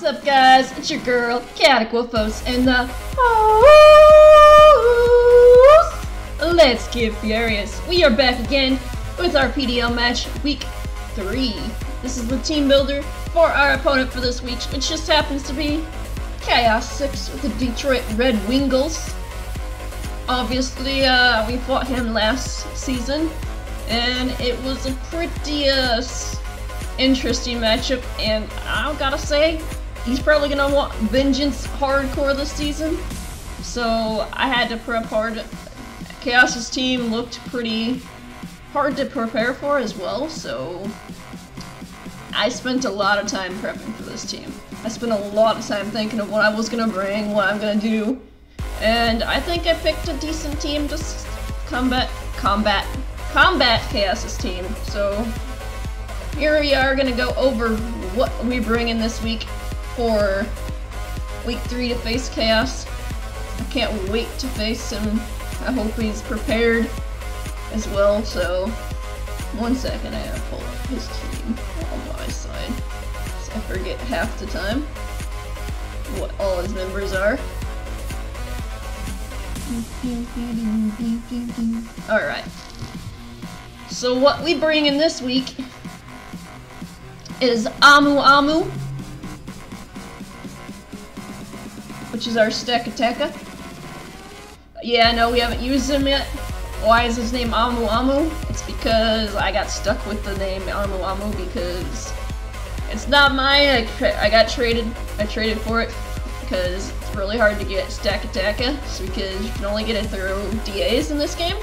What's up, guys? It's your girl, Cataquifos, and the Let's Get Furious. We are back again with our PDL match, week 3. This is the team builder for our opponent for this week, which just happens to be S6 with the Detroit Red Wingulls. Obviously, we fought him last season, and it was a pretty interesting matchup, and I gotta say, he's probably gonna want vengeance hardcore this season, so I had to prep hard. Chaos's team looked pretty hard to prepare for as well, so I spent a lot of time prepping for this team. I spent a lot of time thinking of what I was gonna bring, what I'm gonna do, and I think I picked a decent team to combat Chaos's team. So here we are gonna go over what we bring in this week for week 3 to face Chaos. I can't wait to face him. I hope he's prepared as well. So one second, I gotta pull up his team on my side, so I forget half the time what all his members are. Alright, so what we bring in this week is Amu, which is our stack attacker. Yeah, I know we haven't used him yet. Why is his name Amu? It's because I got stuck with the name Amu because it's not mine. I traded for it because it's really hard to get stack attacker, because you can only get it through DAs in this game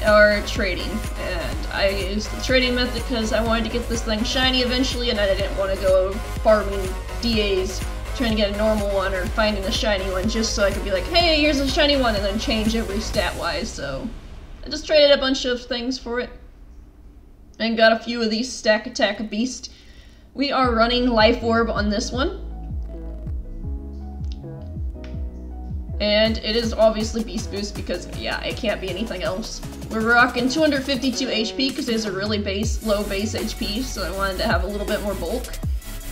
or trading, and I used the trading method because I wanted to get this thing shiny eventually, and I didn't want to go farming DAs trying to get a normal one or finding a shiny one just so I could be like, hey, here's a shiny one, and then change every stat wise. So I just traded a bunch of things for it and got a few of these stack attack beast. We are running Life Orb on this one, and it is obviously Beast Boost because, yeah, it can't be anything else. We're rocking 252 HP because there's a really low base HP, so I wanted to have a little bit more bulk.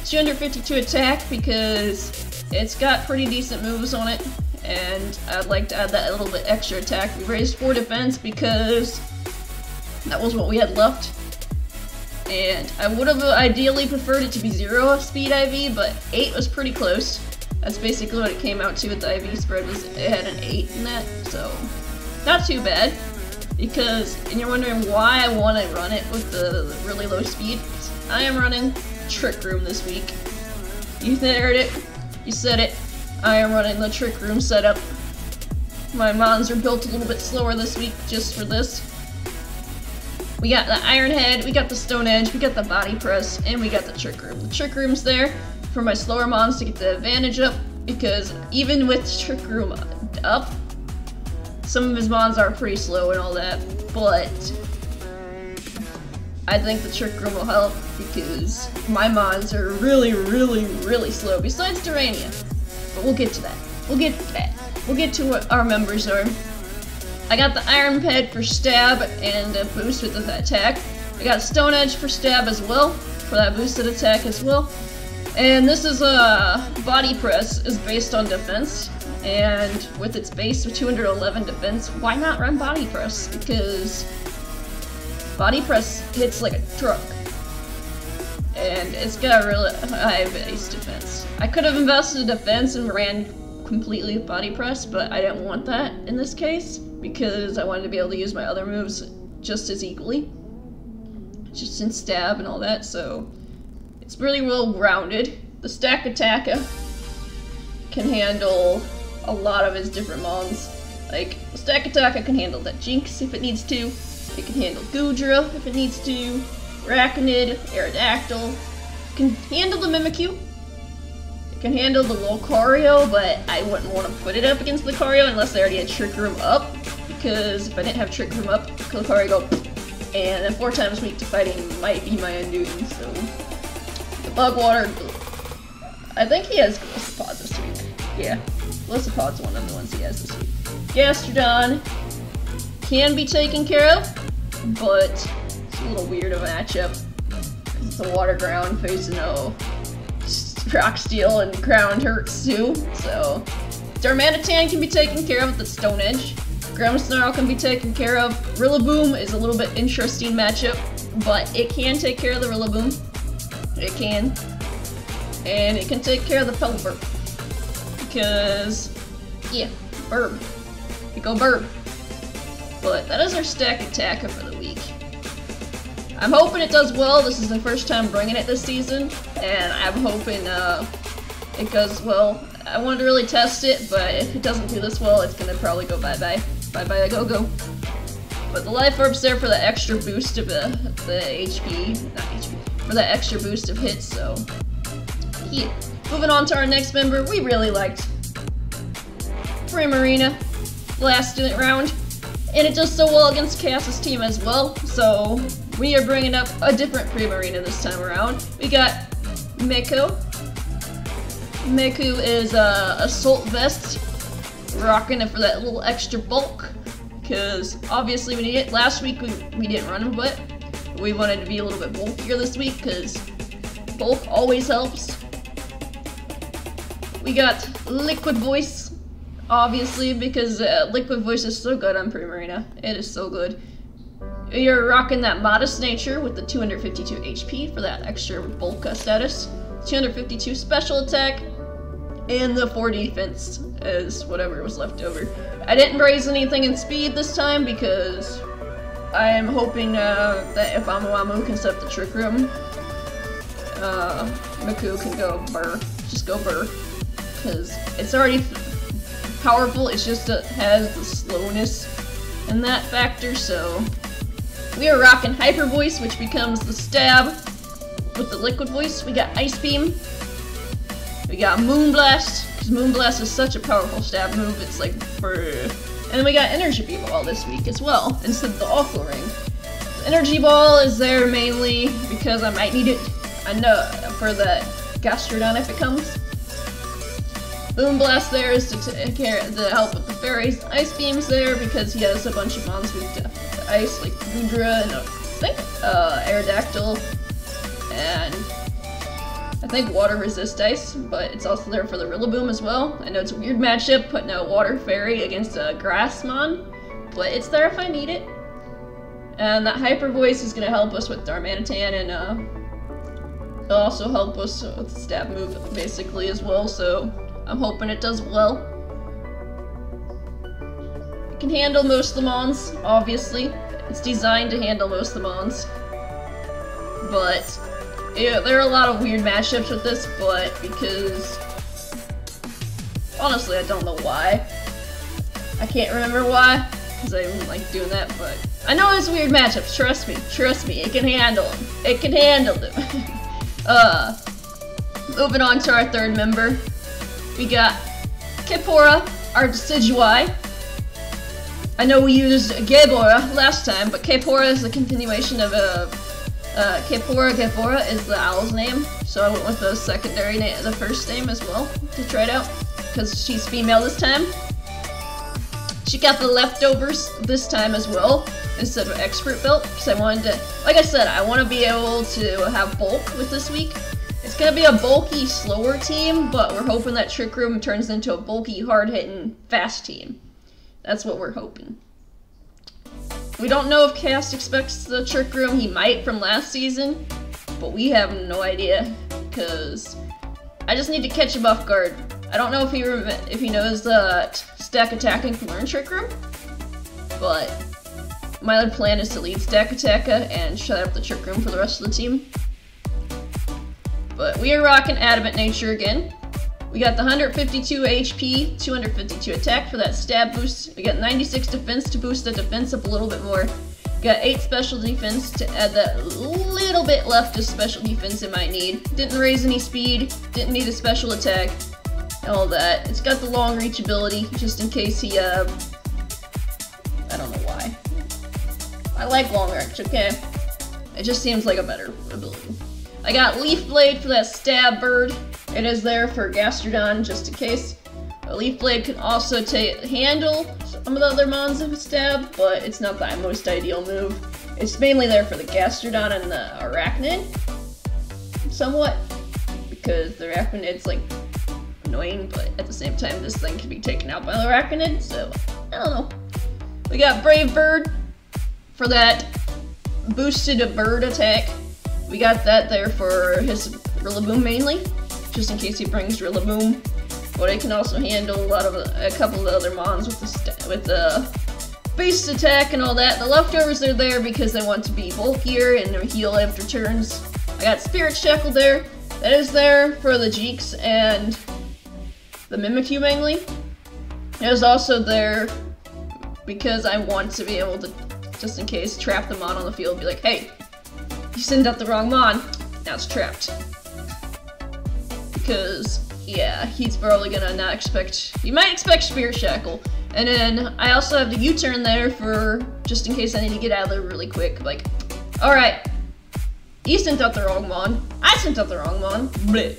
252 attack because it's got pretty decent moves on it, and I'd like to add that little bit extra attack. We raised 4 defense because that was what we had left, and I would have ideally preferred it to be 0 speed IV, but 8 was pretty close. That's basically what it came out to with the IV spread, was it had an 8 in that, so not too bad. Because, and you're wondering why I want to run it with the really low speed, I am running Trick Room this week. You heard it, you said it, I am running the Trick Room setup. My mons are built a little bit slower this week just for this. We got the Iron Head, we got the Stone Edge, we got the Body Press, and we got the Trick Room. The Trick Room's there for my slower mons to get the advantage up, because even with Trick Room up, some of his mons are pretty slow and all that, but I think the Trick Room will help because my mons are really slow, besides Durania. But we'll get to that. We'll get to what our members are. I got the Iron Head for stab and a boost with the attack. I got Stone Edge for stab as well, for that boosted attack as well. And this is a Body Press is based on defense, and with its base of 211 defense, why not run Body Press? Because Body Press hits like a truck, and it's got a really high base defense. I could have invested in defense and ran completely with Body Press, but I didn't want that in this case, because I wanted to be able to use my other moves just as equally, just in stab and all that, so it's really well rounded. The stack attacker can handle a lot of his different mons. Like, the stack attacker can handle that Jinx if it needs to. It can handle Goodra if it needs to. Arachnid, Aerodactyl. It can handle the Mimikyu. It can handle the Lucario, but I wouldn't want to put it up against Lucario unless I already had Trick Room up, because if I didn't have Trick Room up, Lucario go, and then 4 times weak to fighting might be my undoing, so. The Bugwater, I think he has Gliscopod this week. Yeah, Gliscopod's one of the ones he has this week. Gastrodon can be taken care of, but it's a little weird of a matchup. It's a water ground facing a Rock Steel and Ground hurts too, so Darmanitan can be taken care of with the Stone Edge. Grimmsnarl can be taken care of. Rillaboom is a little bit interesting matchup, but it can take care of the Rillaboom. It can. And it can take care of the Pelipper. Because, yeah, Burb. We go Burb. But that is our stack attacker for the week. I'm hoping it does well. This is the first time bringing it this season, and I'm hoping it goes well. I wanted to really test it, but if it doesn't do this well, it's gonna probably go bye-bye. Bye-bye, go-go. But the Life Orb's there for the extra boost of the HP, not HP, for the extra boost of hits, so yeah. Moving on to our next member, we really liked Primarina last round, and it does so well against Chaos's team as well, so we are bringing up a different Primarina this time around. We got Meko. Meku is Assault Vest, rocking it for that little extra bulk, because obviously we need it. Last week we didn't run him, but we wanted to be a little bit bulkier this week, because bulk always helps. We got Liquid Voice, obviously, because Liquid Voice is so good on Primarina. It is so good. You're rocking that Modest Nature with the 252 HP for that extra bulk status. 252 special attack, and the 4 defense is whatever was left over. I didn't raise anything in speed this time because I am hoping that if Amuamu can set up the Trick Room, Miku can go Burr. Just go Burr. Because it's already powerful, it's just has the slowness and that factor, so we are rocking Hyper Voice, which becomes the stab with the Liquid Voice. We got Ice Beam. We got Moonblast, because Moonblast is such a powerful stab move, it's like brr. And then we got Energy Ball this week as well, instead of the Aqua Ring. The Energy Ball is there mainly because I might need it, I know, for the Gastrodon if it comes. Moonblast there is to help with the fairies. Ice Beam's there because he has a bunch of mons with ice, like Goodra and I think Aerodactyl, and I think Water Resist Ice, but it's also there for the Rillaboom as well. I know it's a weird matchup putting a Water Fairy against a Grass Mon, but it's there if I need it. And that Hyper Voice is going to help us with Darmanitan, and it'll also help us with the stab move basically as well, so I'm hoping it does well. It can handle most of the mons, obviously. It's designed to handle most of the mons. But yeah, there are a lot of weird matchups with this, but because honestly I don't know why. I can't remember why, because I don't like doing that, but I know it's weird matchups, trust me, it can handle them. It can handle them. Moving on to our third member. We got Kepora, our Decidueye. I know we used Gebora last time, but Kepora is a continuation of Kepora is the owl's name, so I went with the secondary name, the first name as well, to try it out, because she's female this time. She got the leftovers this time as well, instead of expert belt, because I wanted to, like I said, I want to be able to have bulk with this week. It's going to be a bulky, slower team, but we're hoping that Trick Room turns into a bulky, hard-hitting, fast team. That's what we're hoping. We don't know if Cast expects the Trick Room. He might from last season, but we have no idea, because I just need to catch him off guard. I don't know if he knows that Stack Attacking can learn Trick Room, but my other plan is to lead Stack Attacka and shut up the Trick Room for the rest of the team. But we are rocking Adamant Nature again. We got the 152 HP, 252 attack for that stab boost. We got 96 defense to boost the defense up a little bit more. We got 8 special defense to add that little bit left of special defense it might need. Didn't raise any speed, didn't need a special attack, and all that. It's got the long reach ability, just in case he, I don't know why. I like long reach, okay? It just seems like a better ability. I got Leaf Blade for that stab bird. It is there for Gastrodon, just in case. A Leaf Blade can also handle some of the other mons of stab, but it's not the most ideal move. It's mainly there for the Gastrodon and the Arachnid, somewhat. because the Arachnid's like annoying, but at the same time this thing can be taken out by the Arachnid, so I don't know. We got Brave Bird for that boosted bird attack. We got that there for his Rillaboom mainly, just in case he brings Rillaboom. But it can also handle a couple of the other mons with the base attack and all that. The leftovers are there because they want to be bulkier and heal after turns. I got Spirit Shackle there. That is there for the Jeeks and the Mimikyu mainly. It is also there because I want to be able to, just in case, trap the mon on the field. Be like, hey, you sent out the wrong mon. Now it's trapped. Because, yeah, he's probably gonna not expect... He might expect Spirit Shackle. And then I also have the U-turn there for just in case I need to get out of there really quick. Like, alright, you sent out the wrong mon. I sent out the wrong mon. Bleh.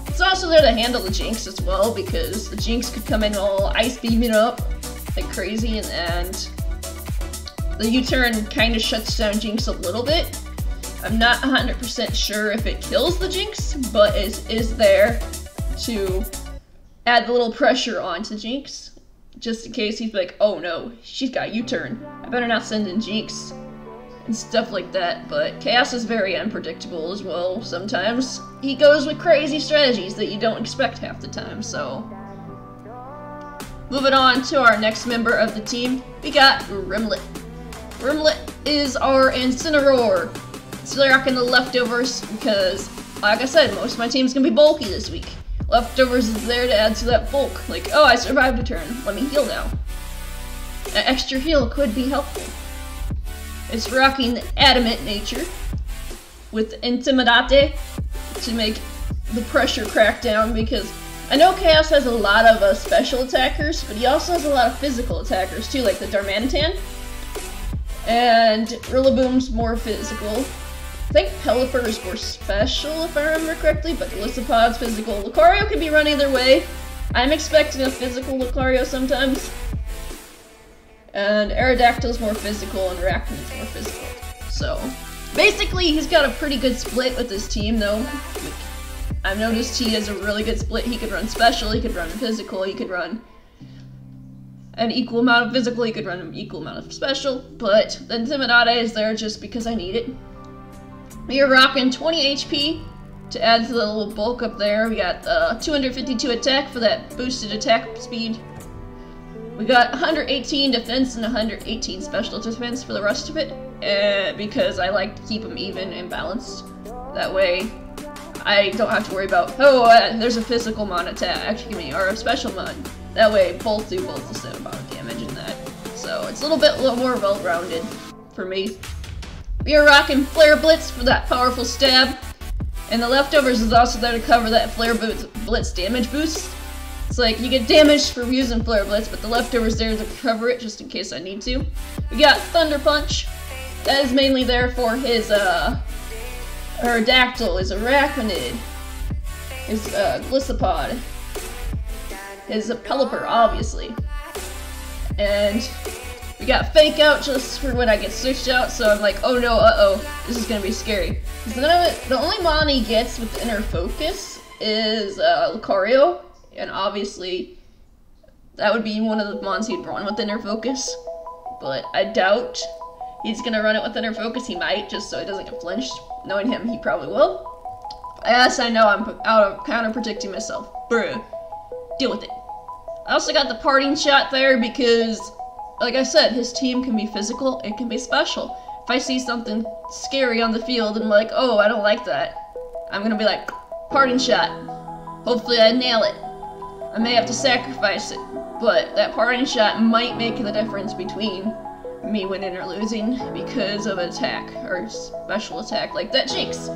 It's also there to handle the Jinx as well, because the Jinx could come in all ice beaming up like crazy, and the U-turn kind of shuts down Jinx a little bit. I'm not 100% sure if it kills the Jinx, but it is there to add a little pressure onto Jinx. Just in case he's like, oh no, she's got U-turn. I better not send in Jinx. And stuff like that, but Chaos is very unpredictable as well. Sometimes he goes with crazy strategies that you don't expect half the time, so... Moving on to our next member of the team, we got Rimlet. Rimlet is our Incineroar. Still rocking the leftovers because, like I said, most of my team's gonna be bulky this week. Leftovers is there to add to that bulk. Like, oh, I survived a turn. Let me heal now. An extra heal could be helpful. It's rocking the Adamant nature with Intimidate to make the pressure crack down, because I know Chaos has a lot of special attackers, but he also has a lot of physical attackers too, like the Darmanitan. And Rillaboom's more physical. I think Pelipper is more special, if I remember correctly, but Gliscopod's physical. Lucario can be run either way. I'm expecting a physical Lucario sometimes. And Aerodactyl's more physical, and Arachnid's more physical. So, basically, he's got a pretty good split with his team, though. I've noticed he has a really good split. He could run special, he could run physical, he could run an equal amount of physical, he could run an equal amount of special, but the Intimidate is there just because I need it. We are rocking 20 HP to add to the little bulk up there. We got 252 attack for that boosted attack speed. We got 118 defense and 118 special defense for the rest of it, because I like to keep them even and balanced. That way, I don't have to worry about, oh, there's a physical mon attack, or a special mon. That way, both do both the same amount of damage in that. So, it's a little more well-rounded for me. We are rocking Flare Blitz for that powerful stab, and the leftovers is also there to cover that Flare Blitz damage boost. It's like, you get damage for using Flare Blitz, but the leftovers there to cover it, just in case I need to. We got Thunder Punch. That is mainly there for his, Aerodactyl, his Arachnid, his, Gliscopod, his Pelipper, obviously. And we got Fake Out just for when I get switched out, so I'm like, oh no, this is gonna be scary. The only mon he gets with the Inner Focus is, Lucario. And obviously, that would be one of the mons he'd run with Inner Focus. But I doubt he's gonna run it with Inner Focus. He might, just so he doesn't get flinched. Knowing him, he probably will. Yes, I know, I'm out of counter-predicting myself. Bruh. Deal with it. I also got the Parting Shot there because, like I said, his team can be physical, it can be special. If I see something scary on the field and I'm like, oh, I don't like that, I'm gonna be like, Parting Shot. Hopefully I nail it. I may have to sacrifice it, but that Parting Shot might make the difference between me winning or losing because of an attack, or special attack, like that Jinx.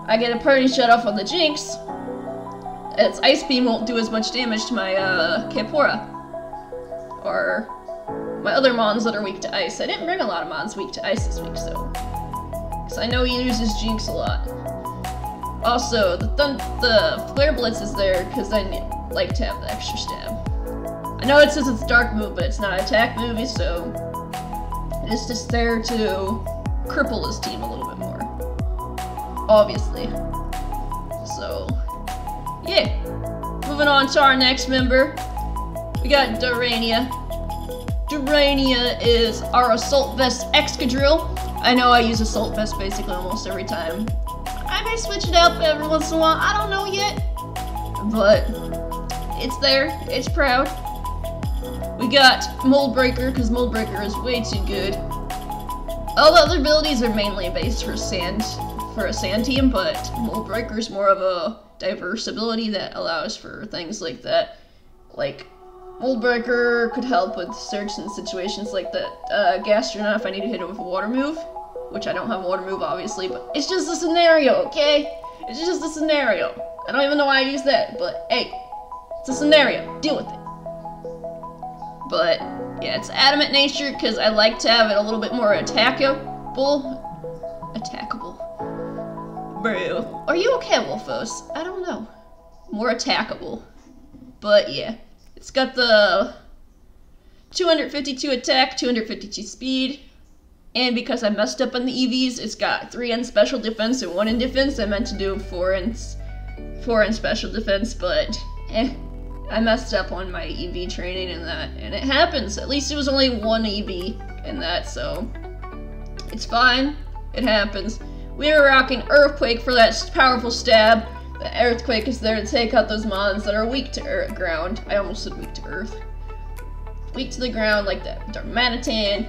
I get a Parting Shot off on the Jinx, its Ice Beam won't do as much damage to my Capora, or my other mons that are weak to ice. I didn't bring a lot of mons weak to ice this week, so, because I know he uses Jinx a lot. Also, the Flare Blitz is there because I like to have the extra stab. I know it says it's dark move, but it's not an attack movie, so it's just there to cripple his team a little bit more. Obviously. So, yeah. Moving on to our next member, we got Durania. Durania is our Assault Vest Excadrill. I know I use Assault Vest basically almost every time. I may switch it up every once in a while, I don't know yet. But it's there, it's proud. We got Mold Breaker, because Mold Breaker is way too good. All the other abilities are mainly based for a sand team, but Mold Breaker is more of a diverse ability that allows for things like that. Like, Mold Breaker could help with certain situations like that. Gastronaut, if I need to hit it with a water move, which I don't have a water move obviously, but it's just a scenario, okay? It's just a scenario. I don't even know why I use that, but hey, it's a scenario. Deal with it. But yeah, it's adamant nature because I like to have it a little bit more attackable. Bro, are you okay, Wolfos? I don't know. More attackable. But yeah, it's got the 252 attack, 252 speed, and because I messed up on the EVs, it's got 3 in special defense and 1 in defense. I meant to do 4 in special defense, but I messed up on my EV training and that, and it happens. At least it was only 1 EV in that, so it's fine. It happens. We were rocking Earthquake for that powerful stab. The Earthquake is there to take out those mons that are weak to ground. I almost said weak to earth. Weak to the ground, like the Darmanitan,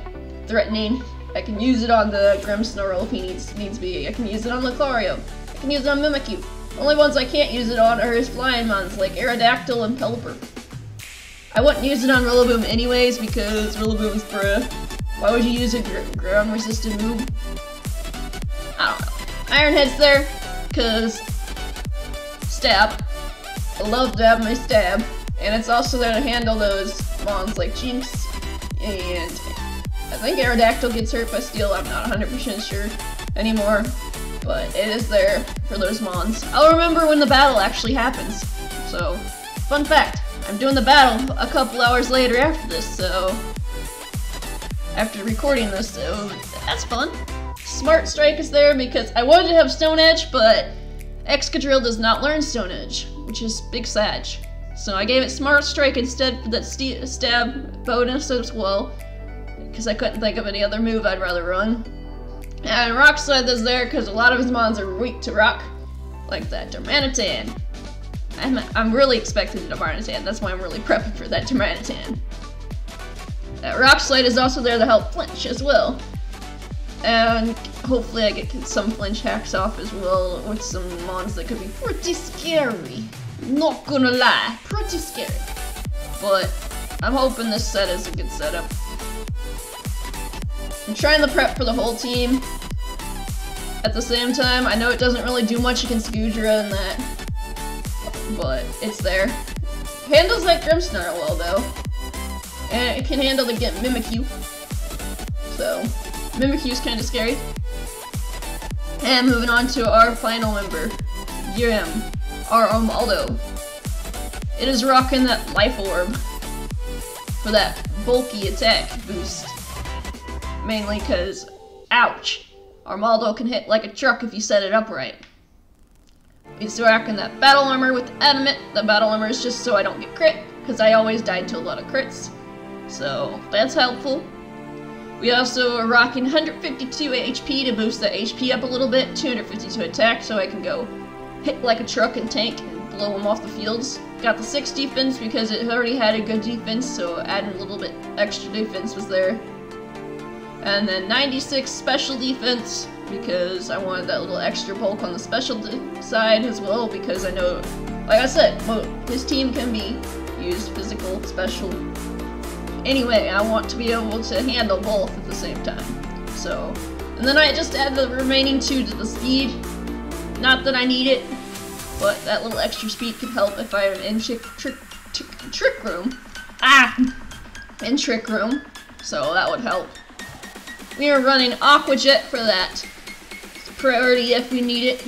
threatening. I can use it on the Grimmsnarl if he needs be. I can use it on Lucario. I can use it on Mimikyu. The only ones I can't use it on are his flying mons, like Aerodactyl and Pelipper. I wouldn't use it on Rillaboom anyways, because Rillaboom's bruh. Why would you use a ground resistant move? I don't know. Iron Head's there, because stab. I love to have my stab. And it's also there to handle those mons like Jinx, and I think Aerodactyl gets hurt by Steel, I'm not 100% sure anymore. But it is there for those mons. I'll remember when the battle actually happens. So, fun fact, I'm doing the battle a couple hours later after this, so after recording this, so that's fun. Smart Strike is there because I wanted to have Stone Edge, but Excadrill does not learn Stone Edge, which is big sag. So I gave it Smart Strike instead for that stab bonus as well, because I couldn't think of any other move I'd rather run. And Rock Slide is there because a lot of his mons are weak to rock, like that Darmanitan. I'm really expecting the Darmanitan, that's why I'm really prepping for that Darmanitan. That Rock Slide is also there to help flinch as well. And hopefully I get some flinch hacks off as well with some mons that could be pretty scary. Not gonna lie, pretty scary. But I'm hoping this set is a good setup. I'm trying to prep for the whole team. At the same time, I know it doesn't really do much against Goodra and that, but it's there. Handles that Grimmsnarl well though, and it can handle the Mimikyu. So Mimikyu's kind of scary. And moving on to our final member, our Armaldo. It is rocking that Life Orb for that bulky attack boost. Mainly because, ouch, Armaldo can hit like a truck if you set it up right. He's rocking that Battle Armor with Adamant. The Battle Armor is just so I don't get crit, because I always died to a lot of crits. So that's helpful. We also are rocking 152 HP to boost the HP up a little bit, 252 attack so I can go hit like a truck and tank and blow them off the fields. Got the 6 defense because it already had a good defense, so adding a little bit extra defense was there. And then 96 special defense because I wanted that little extra bulk on the special side as well, because I know, like I said, his team can be used physical, special. Anyway, I want to be able to handle both at the same time. So, and then I just add the remaining 2 to the speed. Not that I need it, but that little extra speed could help if I'm in Trick Room. In Trick Room. So that would help. We are running Aqua Jet for that priority if we need it.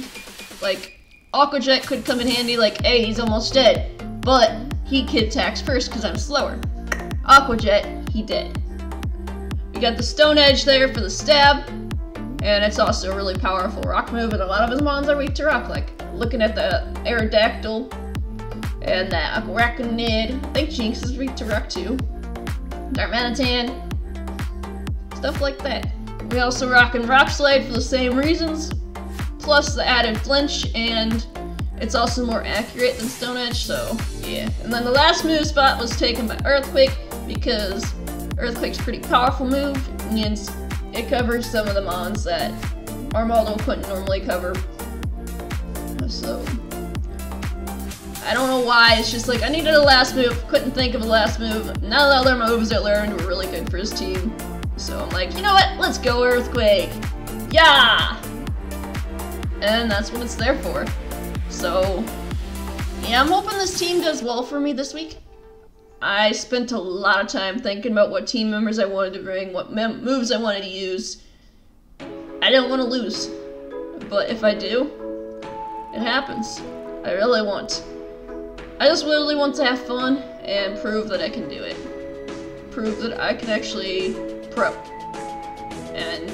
Like, Aqua Jet could come in handy, like, hey, he's almost dead, but he attacks first because I'm slower. Aqua Jet, he dead. We got the Stone Edge there for the stab, and it's also a really powerful rock move, and a lot of his mons are weak to rock. Like, looking at the Aerodactyl, And that Arachnid. I think Jinx is weak to Rock too. Darmanitan. Stuff like that. We also rockin' Rock Slide for the same reasons. Plus the added flinch, and it's also more accurate than Stone Edge, so yeah. And then the last move spot was taken by Earthquake, because Earthquake's a pretty powerful move. It means it covers some of the mons that Armaldo couldn't normally cover. So I don't know why, it's just like I needed a last move, couldn't think of a last move. None of the other moves I learned were really good for his team. So I'm like, you know what, let's go Earthquake! Yeah! And that's what it's there for. So yeah, I'm hoping this team does well for me this week. I spent a lot of time thinking about what team members I wanted to bring, what moves I wanted to use. I didn't want to lose, but if I do, it happens. I really want. I just really want to have fun and prove that I can do it. Prove that I can actually prep. And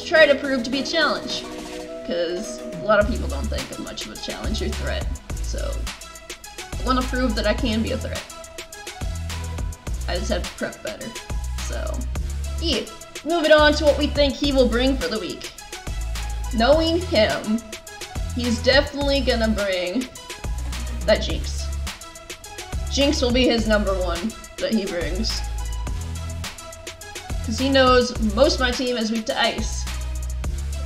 try to prove to be a challenge. Because a lot of people don't think of much of a challenge or threat. So I want to prove that I can be a threat. I just have to prep better. So yeah, moving on to what we think he will bring for the week. Knowing him, he's definitely gonna bring that Jinx. Jinx will be his #1 that he brings. Because he knows most of my team is weak to ice.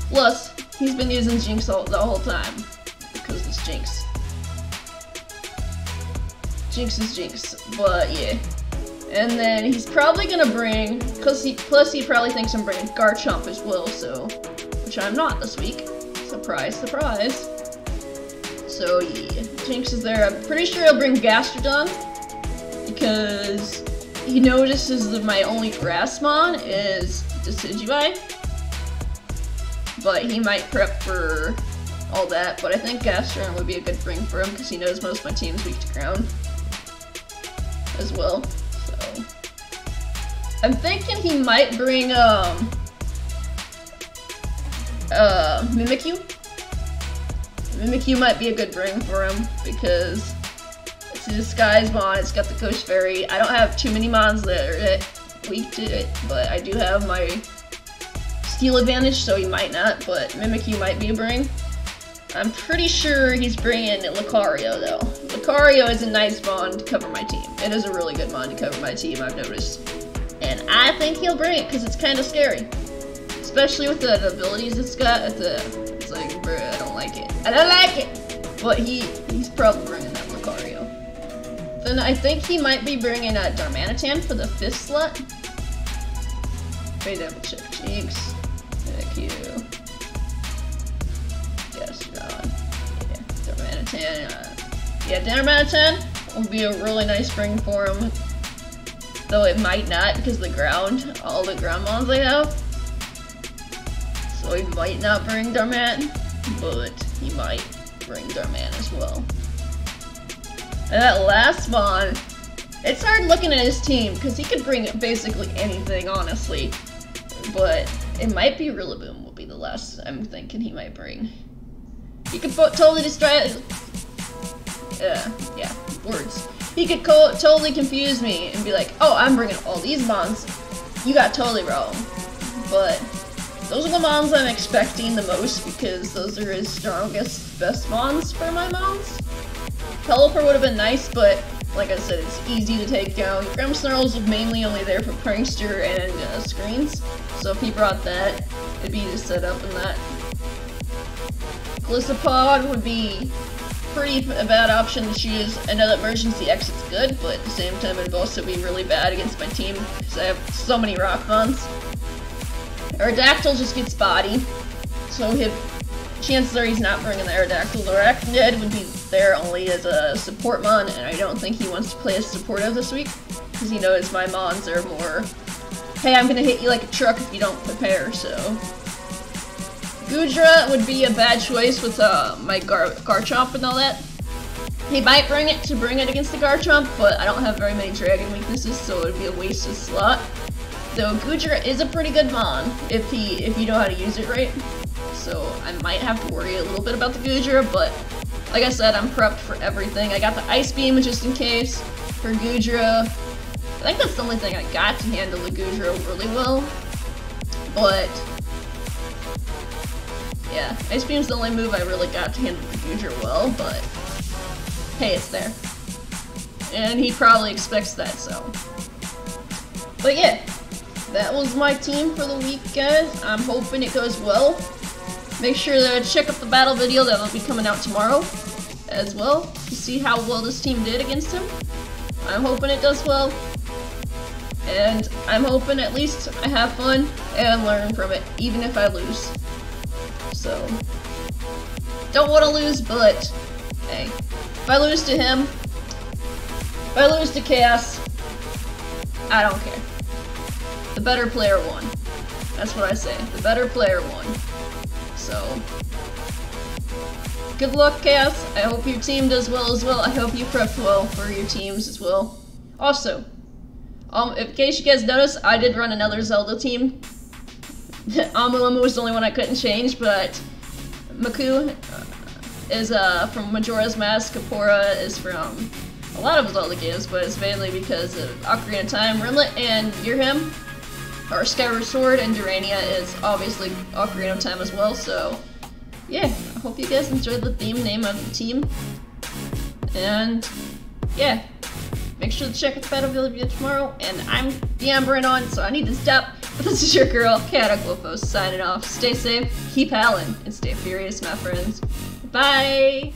Plus, he's been using Jinx the whole time. Because it's Jinx. Jinx is Jinx. But yeah. And then he's probably gonna bring, plus he probably thinks I'm bringing Garchomp as well, so, which I'm not this week. Surprise, surprise. So yeah, Jinx is there. I'm pretty sure he'll bring Gastrodon, because he notices that my only grass mon is Decidueye. But he might prep for all that, but I think Gastrodon would be a good bring for him, because he knows most of my team's weak to ground as well. So I'm thinking he might bring Mimikyu. Mimikyu might be a good bring for him because it's a disguise mon, it's got the Ghost Fairy. I don't have too many mons that are weak to it, but I do have my Steel advantage, so he might not, but Mimikyu might be a bring. I'm pretty sure he's bringing Lucario though. Lucario is a nice mon to cover my team. It is a really good mon to cover my team, I've noticed. And I think he'll bring it because it's kind of scary. Especially with the abilities it's got. It's like, bruh, I don't like it. I don't like it! But he's probably bringing that Lucario. Then I think he might be bringing a Darmanitan for the 5th slot. Wait, double check Jinx. Thank you. Yes, John. Yeah, Darmanitan. Yeah, Darmanitan will be a really nice bring for him. Though it might not because the ground, all the ground mons I have. So he might not bring Darman, but he might bring Darman as well. And that last mon, it's hard looking at his team because he could bring basically anything, honestly. But it might be Rillaboom will be the last I'm thinking he might bring. He could totally destroy it. Yeah, words. He could totally confuse me and be like, oh, I'm bringing all these mons. You got totally wrong. But those are the mons I'm expecting the most because those are his strongest, best mons for my mons. Pelipper would have been nice, but like I said, it's easy to take down. Grimmsnarls was mainly only there for Prankster and screens. So if he brought that, it'd be easy to set up in that. Gliscopod would be pretty a bad option to choose. I know that emergency exit's good, but at the same time it'd also be really bad against my team because I have so many rock mons. Aerodactyl just gets body, so chances are he's not bringing the Aerodactyl. The Arachnid would be there only as a support mon, and I don't think he wants to play as supportive this week because he knows my mons are more, hey, I'm gonna hit you like a truck if you don't prepare, so. Goodra would be a bad choice with my Garchomp and all that. He might bring it against the Garchomp, but I don't have very many dragon weaknesses, so it would be a wasted slot. Though Goodra is a pretty good mon if you know how to use it right. So I might have to worry a little bit about the Goodra, but like I said, I'm prepped for everything. I got the Ice Beam just in case for Goodra. I think that's the only thing I got to handle the Goodra really well. But yeah, Ice Beam's the only move I really got to handle the Goodra well, but hey, it's there. And he probably expects that, so. But yeah, that was my team for the week, guys. I'm hoping it goes well. Make sure to check out the battle video that'll be coming out tomorrow as well to see how well this team did against him. I'm hoping it does well. And I'm hoping at least I have fun and learn from it, even if I lose. So, don't want to lose, but hey, if I lose to him, if I lose to Chaos, I don't care. The better player won. That's what I say. The better player won. So, good luck, Chaos. I hope your team does well as well. I hope you prepped well for your teams as well. Also, in case you guys noticed, I did run another Zelda team. Amu was the only one I couldn't change, but Maku is from Majora's Mask, Kapora is from a lot of Zelda games, but it's mainly because of Ocarina of Time, Rimlet, and You're Him, or Skyward Sword, and Durania is obviously Ocarina of Time as well, so yeah, I hope you guys enjoyed the theme name of the team, and yeah, make sure to check out the battle video tomorrow, and I'm deambering on, so I need to stop, but this is your girl, Cataclysmos, signing off. Stay safe, keep howling, and stay furious, my friends. Bye!